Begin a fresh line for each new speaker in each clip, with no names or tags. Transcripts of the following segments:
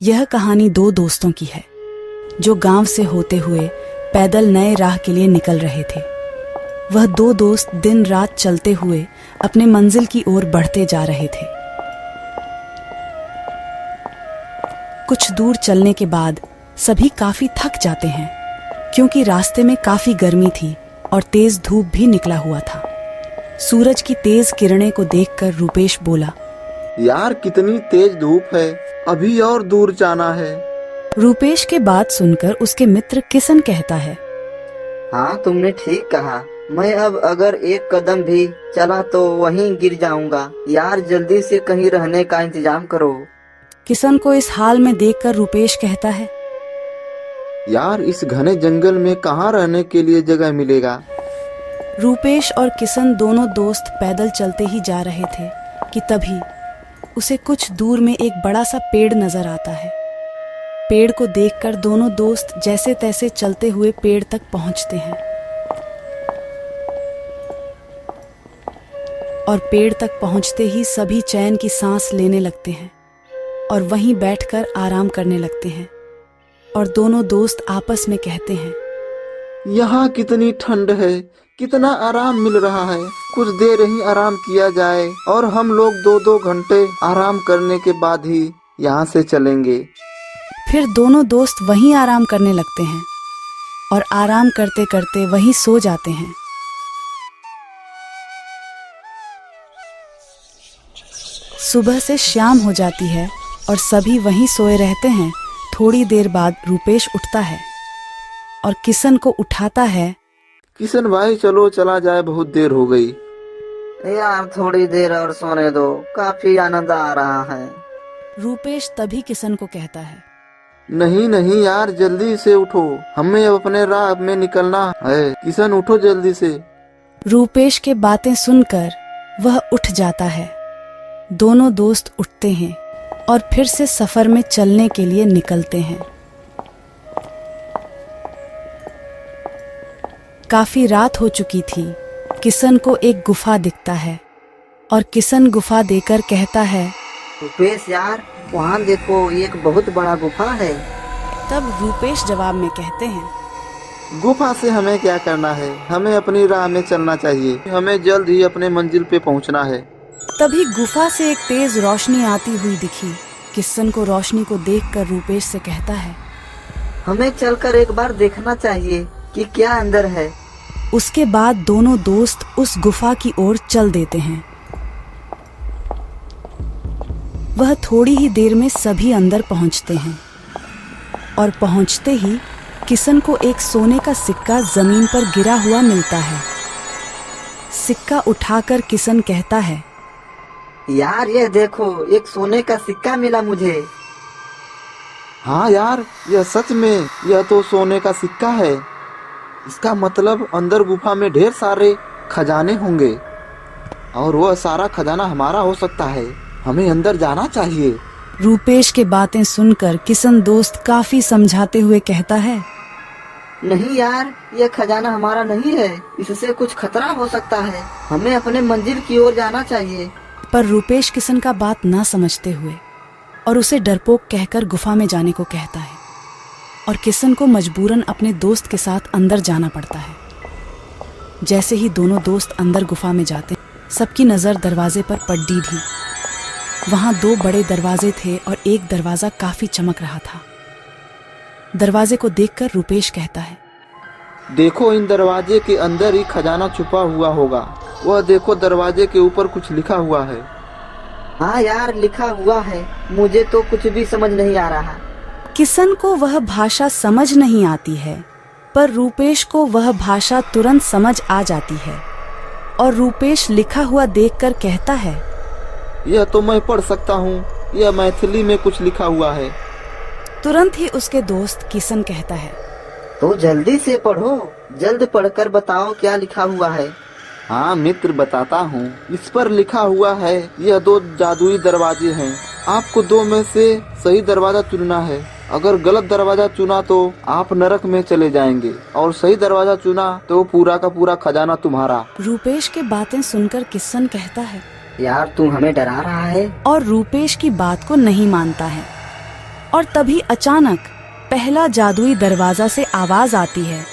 यह कहानी दो दोस्तों की है जो गांव से होते हुए पैदल नए राह के लिए निकल रहे थे। वह दो दोस्त दिन रात चलते हुए अपने मंजिल की ओर बढ़ते जा रहे थे। कुछ दूर चलने के बाद सभी काफी थक जाते हैं क्योंकि रास्ते में काफी गर्मी थी और तेज धूप भी निकला हुआ था। सूरज की तेज किरणें को देखकर रूपेश बोला,
यार कितनी तेज धूप है, अभी और दूर जाना है।
रूपेश के बात सुनकर उसके मित्र किशन कहता है,
हाँ तुमने ठीक कहा, मैं अब अगर एक कदम भी चला तो वहीं गिर जाऊंगा। यार जल्दी से कहीं रहने का इंतजाम करो।
किशन को इस हाल में देखकर रूपेश कहता है,
यार इस घने जंगल में कहाँ रहने के लिए जगह मिलेगा।
रूपेश और किशन दोनों दोस्त पैदल चलते ही जा रहे थे कि तभी उसे कुछ दूर में एक बड़ा सा पेड़ नजर आता है। पेड़ को देखकर दोनों दोस्त जैसे तैसे चलते हुए पेड़ तक पहुंचते हैं और पेड़ तक पहुंचते ही सभी चैन की सांस लेने लगते हैं और वहीं बैठकर आराम करने लगते हैं और दोनों दोस्त आपस में कहते हैं,
यहाँ कितनी ठंड है, कितना आराम मिल रहा है। कुछ देर ही आराम किया जाए और हम लोग 2-2 घंटे आराम करने के बाद ही यहाँ से चलेंगे।
फिर दोनों दोस्त वहीं आराम करने लगते हैं और आराम करते करते वहीं सो जाते हैं। सुबह से शाम हो जाती है और सभी वहीं सोए रहते हैं। थोड़ी देर बाद रूपेश उठता है और किशन को उठाता है।
किशन भाई चलो चला जाए, बहुत देर हो गई।
यार थोड़ी देर और सोने दो, काफी आनंद आ रहा है।
रूपेश तभी किशन को कहता है,
नहीं नहीं यार जल्दी से उठो, हमें अब अपने राह में निकलना है। किशन उठो जल्दी से।
रूपेश के बातें सुनकर वह उठ जाता है। दोनों दोस्त उठते हैं और फिर से सफर में चलने के लिए निकलते हैं। काफी रात हो चुकी थी। किशन को एक गुफा दिखता है और किशन गुफा देकर कहता है,
रुपेश यार वहाँ देखो, एक बहुत बड़ा गुफा है।
तब रूपेश जवाब में कहते हैं,
गुफा से हमें क्या करना है, हमें अपनी राह में चलना चाहिए। हमें जल्द ही अपने मंजिल पे पहुंचना है।
तभी गुफा से एक तेज रोशनी आती हुई दिखी। किशन को रोशनी को देखकर रूपेश से कहता है,
हमें चलकर एक बार देखना चाहिए कि क्या अंदर है।
उसके बाद दोनों दोस्त उस गुफा की ओर चल देते हैं। वह थोड़ी ही देर में सभी अंदर पहुंचते हैं और पहुंचते ही किशन को एक सोने का सिक्का जमीन पर गिरा हुआ मिलता है। सिक्का उठाकर किशन कहता है,
यार ये देखो, एक सोने का सिक्का मिला मुझे।
हाँ यार यह सच में, यह तो सोने का सिक्का है। इसका मतलब अंदर गुफा में ढेर सारे खजाने होंगे और वह सारा खजाना हमारा हो सकता है। हमें अंदर जाना चाहिए।
रूपेश के बातें सुनकर किशन दोस्त काफी समझाते हुए कहता है,
नहीं यार ये खजाना हमारा नहीं है, इससे कुछ खतरा हो सकता है। हमें अपने मंजिल की ओर जाना चाहिए।
पर रूपेश किशन का बात ना समझते हुए और उसे डरपोक कहकर गुफा में जाने को कहता है और किशन को मजबूरन अपने दोस्त के साथ अंदर जाना पड़ता है। जैसे ही दोनों दोस्त अंदर गुफा में जाते, सबकी नज़र दरवाजे पर पड़ी थी। वहाँ 2 बड़े दरवाजे थे और एक दरवाज़ा काफ़ी चमक रहा था। दरवाजे को देखकर रूपेश कहता है,
देखो इन दरवाजे के अंदर ही खजाना छुपा हुआ होगा। वह देखो दरवाजे के ऊपर कुछ लिखा हुआ है।
हाँ यार लिखा हुआ है, मुझे तो कुछ भी समझ नहीं आ रहा।
किशन को वह भाषा समझ नहीं आती है, पर रूपेश को वह भाषा तुरंत समझ आ जाती है और रूपेश लिखा हुआ देखकर कहता है,
यह तो मैं पढ़ सकता हूँ, यह मैथिली में कुछ लिखा हुआ है।
तुरंत ही उसके दोस्त किशन कहता है,
तो जल्दी से पढ़ो, जल्द पढ़कर बताओ क्या लिखा हुआ है।
हाँ मित्र बताता हूँ। इस पर लिखा हुआ है, यह 2 जादुई दरवाजे हैं। आपको 2 में से सही दरवाजा चुनना है। अगर गलत दरवाजा चुना तो आप नरक में चले जाएंगे और सही दरवाजा चुना तो पूरा का पूरा खजाना तुम्हारा।
रूपेश की बातें सुनकर किशन कहता है,
यार तू हमें डरा रहा है।
और रूपेश की बात को नहीं मानता है। और तभी अचानक पहला जादुई दरवाजा से आवाज आती है।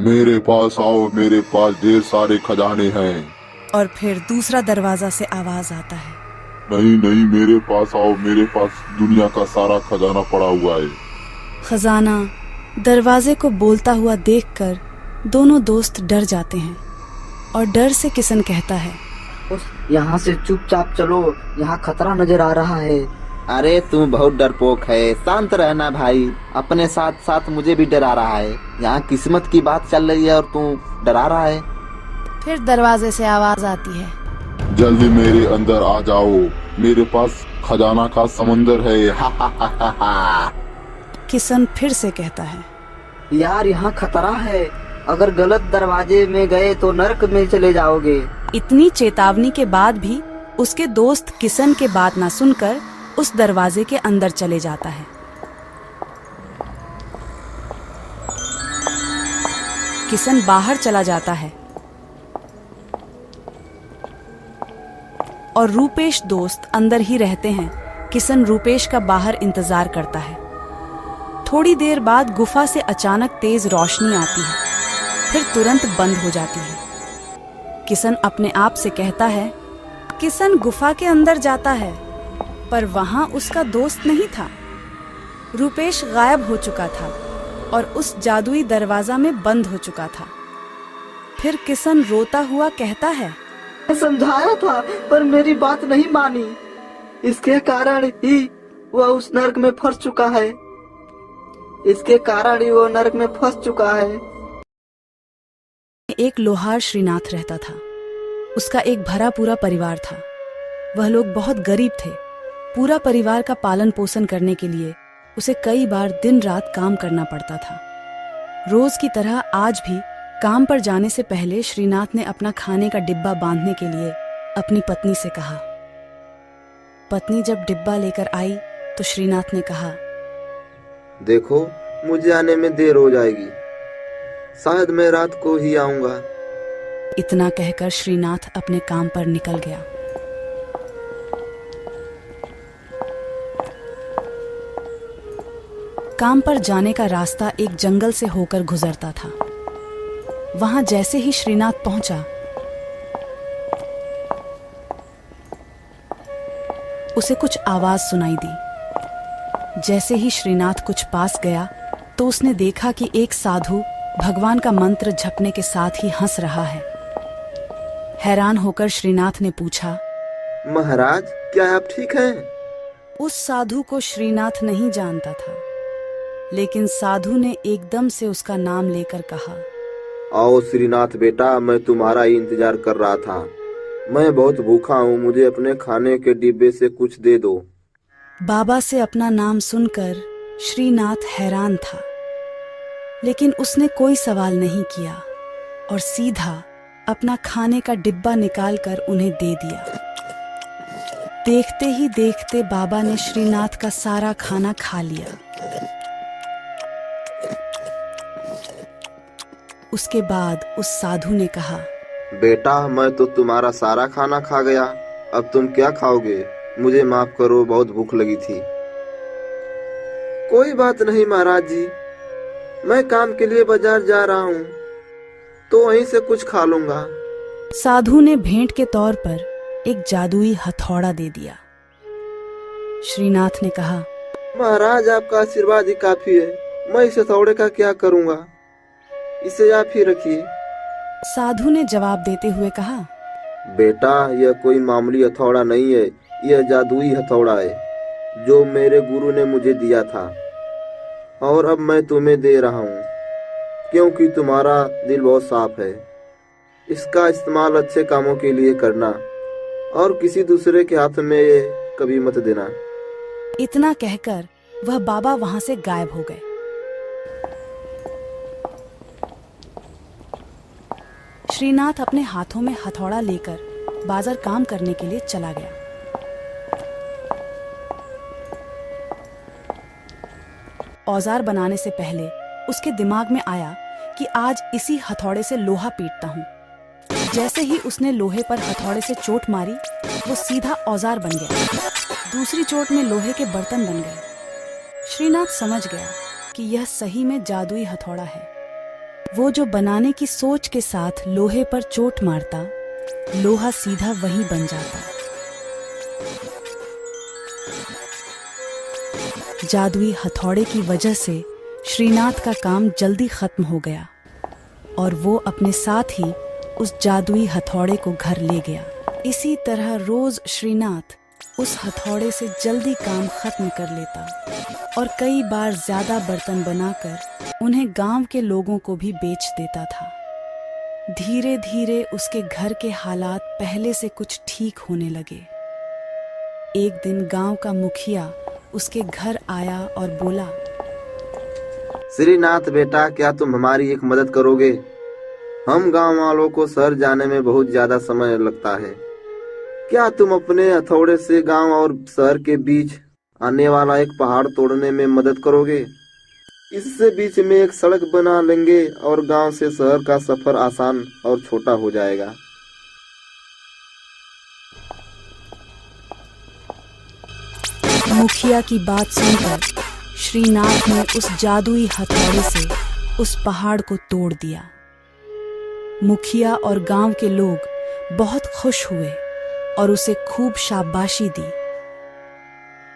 मेरे पास आओ, मेरे पास ढेर सारे खजाने हैं।
और फिर दूसरा दरवाजा से आवाज आता है।
नहीं नहीं, मेरे पास आओ, मेरे पास दुनिया का सारा खजाना पड़ा हुआ है।
खजाना दरवाजे को बोलता हुआ देखकर दोनों दोस्त डर जाते हैं और डर से किशन कहता है,
उस यहाँ से चुपचाप चलो, यहाँ खतरा नजर आ रहा है।
अरे तू बहुत डरपोक है, शांत रहना भाई। अपने साथ साथ मुझे भी डरा रहा है। यहाँ किस्मत की बात चल रही है और तू डरा रहा है।
फिर दरवाजे से आवाज आती है।
जल्दी मेरे अंदर आ जाओ, मेरे पास खजाना का समंदर है। हा हा हा हा हा।
किशन फिर से कहता है,
यार यहाँ खतरा है, अगर गलत दरवाजे में गए तो नर्क में चले जाओगे।
इतनी चेतावनी के बाद भी उसके दोस्त किशन के बात ना सुनकर उस दरवाजे के अंदर चले जाता है। किशन बाहर चला जाता है और रूपेश दोस्त अंदर ही रहते हैं। किशन रूपेश का बाहर इंतजार करता है। थोड़ी देर बाद गुफा से अचानक तेज रोशनी आती है, फिर तुरंत बंद हो जाती है। किशन अपने आप से कहता है। किशन गुफा के अंदर जाता है, पर वहां उसका दोस्त नहीं था। रूपेश गायब हो चुका था और उस जादुई दरवाजा में बंद हो चुका था। फिर किशन रोता हुआ कहता है,
मैं समझाया था पर मेरी बात नहीं मानी, इसके कारण ही वह उस नर्क में फंस चुका है। इसके कारण ही वो नर्क में फंस चुका है।
एक लोहार श्रीनाथ रहता था। उसका एक भरा पूरा परिवार था। वह लोग बहुत गरीब थे। पूरा परिवार का पालन पोषण करने के लिए उसे कई बार दिन रात काम करना पड़ता था। रोज की तरह आज भी काम पर जाने से पहले श्रीनाथ ने अपना खाने का डिब्बा बांधने के लिए अपनी पत्नी से कहा। पत्नी जब डिब्बा लेकर आई तो श्रीनाथ ने कहा,
देखो मुझे आने में देर हो जाएगी, शायद मैं रात को ही आऊंगा।
इतना कहकर श्रीनाथ अपने काम पर निकल गया। काम पर जाने का रास्ता एक जंगल से होकर गुजरता था। वहां जैसे ही श्रीनाथ पहुंचा, उसे कुछ आवाज सुनाई दी। जैसे ही श्रीनाथ कुछ पास गया तो उसने देखा कि एक साधु भगवान का मंत्र जपने के साथ ही हंस रहा है। हैरान होकर श्रीनाथ ने पूछा,
महाराज क्या आप ठीक हैं?
उस साधु को श्रीनाथ नहीं जानता था, लेकिन साधु ने एकदम से उसका नाम लेकर कहा,
आओ श्रीनाथ बेटा, मैं तुम्हारा ही इंतजार कर रहा था। मैं बहुत भूखा हूँ, मुझे अपने खाने के डिब्बे से कुछ दे दो।
बाबा से अपना नाम सुनकर श्रीनाथ हैरान था, लेकिन उसने कोई सवाल नहीं किया और सीधा अपना खाने का डिब्बा निकालकर उन्हें दे दिया। देखते ही देखते बाबा ने श्रीनाथ का सारा खाना खा लिया। उसके बाद उस साधु ने कहा,
बेटा मैं तो तुम्हारा सारा खाना खा गया, अब तुम क्या खाओगे? मुझे माफ करो, बहुत भूख लगी थी। कोई बात नहीं महाराज जी, मैं काम के लिए बाजार जा रहा हूँ, तो वहीं से कुछ खा लूंगा।
साधु ने भेंट के तौर पर एक जादुई हथौड़ा दे दिया। श्रीनाथ ने कहा,
महाराज आपका आशीर्वाद ही काफी है, मैं इस हथौड़े का क्या करूँगा, इसे आप ही रखिए।
साधु ने जवाब देते हुए कहा,
बेटा यह कोई मामूली हथौड़ा नहीं है, यह जादुई हथौड़ा है जो मेरे गुरु ने मुझे दिया था और अब मैं तुम्हें दे रहा हूँ, क्योंकि तुम्हारा दिल बहुत साफ है। इसका इस्तेमाल अच्छे कामों के लिए करना और किसी दूसरे के हाथ में ये कभी मत देना।
इतना कहकर वह बाबा वहां से गायब हो गए। श्रीनाथ अपने हाथों में हथौड़ा लेकर बाजार काम करने के लिए चला गया। औजार बनाने से पहले उसके दिमाग में आया कि आज इसी हथौड़े से लोहा पीटता हूँ। जैसे ही उसने लोहे पर हथौड़े से चोट मारी, वो सीधा औजार बन गया। दूसरी चोट में लोहे के बर्तन बन गए। श्रीनाथ समझ गया कि यह सही में जादुई हथौड़ा है। वो जो बनाने की सोच के साथ लोहे पर चोट मारता, लोहा सीधा वहीं बन जाता। जादुई हथौड़े की वजह से श्रीनाथ का काम जल्दी खत्म हो गया और वो अपने साथ ही उस जादुई हथौड़े को घर ले गया। इसी तरह रोज श्रीनाथ उस हथौड़े से जल्दी काम खत्म कर लेता और कई बार ज्यादा बर्तन बनाकर उन्हें गांव के लोगों को भी बेच देता था। धीरे धीरे उसके घर के हालात पहले से कुछ ठीक होने लगे। एक दिन गांव का मुखिया उसके घर आया और बोला,
श्रीनाथ बेटा, क्या तुम हमारी एक मदद करोगे? हम गांव वालों को शहर जाने में बहुत ज्यादा समय लगता है। क्या तुम अपने हथौड़े से गांव और शहर के बीच आने वाला एक पहाड़ तोड़ने में मदद करोगे? इससे बीच में एक सड़क बना लेंगे और गांव से शहर का सफर आसान और छोटा हो जाएगा।
मुखिया की बात सुनकर श्रीनाथ ने उस जादुई हथौड़े से उस पहाड़ को तोड़ दिया। मुखिया और गांव के लोग बहुत खुश हुए और उसे खूब शाबाशी दी।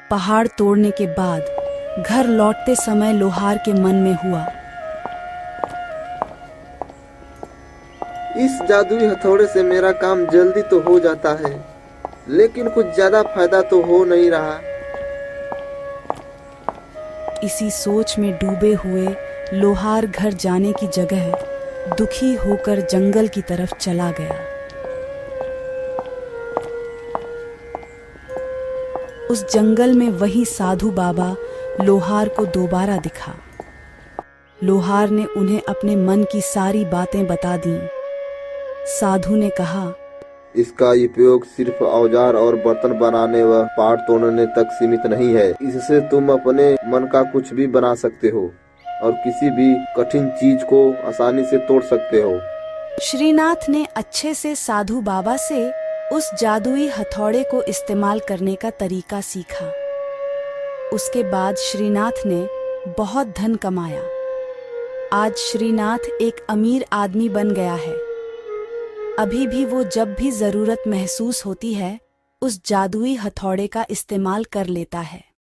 पहाड़ तोड़ने के बाद घर लौटते समय लोहार के मन में हुआ,
इस जादुई हथौड़े से मेरा काम जल्दी तो हो जाता है, लेकिन कुछ ज्यादा फायदा तो हो नहीं रहा।
इसी सोच में डूबे हुए लोहार घर जाने की जगह दुखी होकर जंगल की तरफ चला गया। उस जंगल में वही साधु बाबा लोहार को दोबारा दिखा। लोहार ने उन्हें अपने मन की सारी बातें बता दी। साधु ने कहा,
इसका उपयोग सिर्फ औजार और बर्तन बनाने व पहाड़ तोड़ने तक सीमित नहीं है। इससे तुम अपने मन का कुछ भी बना सकते हो और किसी भी कठिन चीज को आसानी से तोड़ सकते हो।
श्रीनाथ ने अच्छे से साधु बाबा से उस जादुई हथौड़े को इस्तेमाल करने का तरीका सीखा। उसके बाद श्रीनाथ ने बहुत धन कमाया। आज श्रीनाथ एक अमीर आदमी बन गया है। अभी भी वो जब भी जरूरत महसूस होती है, उस जादुई हथौड़े का इस्तेमाल कर लेता है।